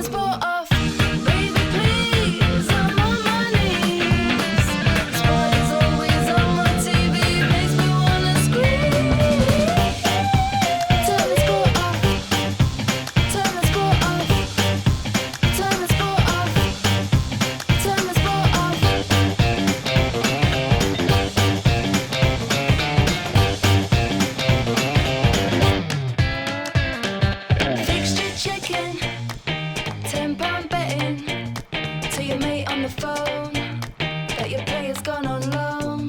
sport off. Baby, please, I'm on my knees. Sport is always on my TV, makes me wanna scream. Turn the sport off. Turn the sport off. Turn the sport off. Turn the sport off. Fixture checking, £10 betting to your mate on the phone that your player's gone on loan.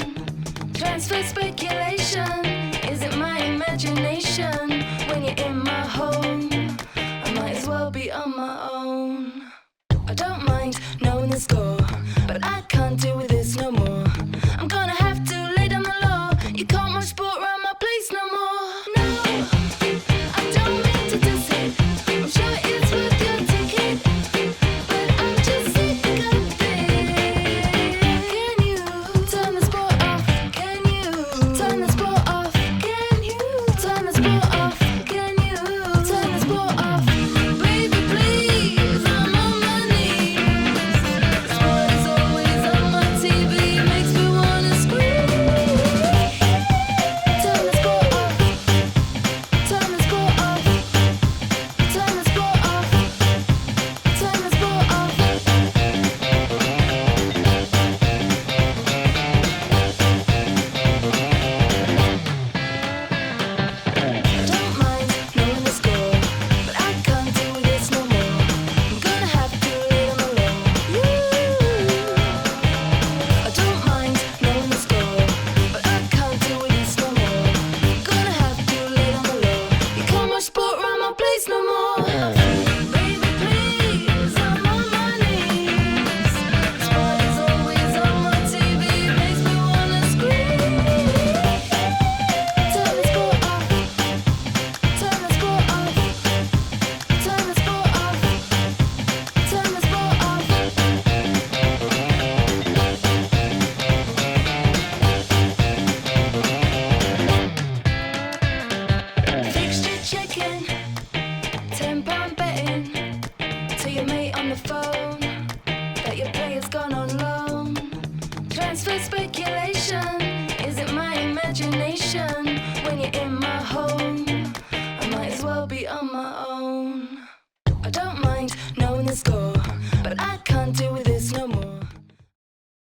Transfer speculation, is it my imagination? When you're in my home, I might as well be on my own. I don't mind knowing the score, but I can't deal with this no more. I'm gonna have to lay down the law. You can't watch sport around my place no more. No, I don't mean to diss it. I'm sure it's worth your ticket, but I'm just sick of this. Can you turn the sport off? Can you turn the sport off? Can you turn the sport off? Can you turn the sport off? Baby, please, I'm on my knees. Sport is always on my TV, makes me wanna scream. Turn the sport off. Turn the sport off. Turn the sport off. Turn the sport off. I don't mind knowing the score, but I can't deal with this no more. I'm gonna have to lay down the law. I don't mind knowing the score, but I can't deal with this no more. I'm gonna have to lay down the law. You can't watch sport around my place no more. Baby, please, I'm on my knees. Sport is always on my TV, makes me wanna scream. Turn the sport off. Turn the sport off. Turn the sport off. Turn the sport off. Fixture checking, £10 betting to your mate on the phone that your player's gone on loan. Transfer speculation, is it my imagination? When you're in my home, I might as well be on my own. I don't mind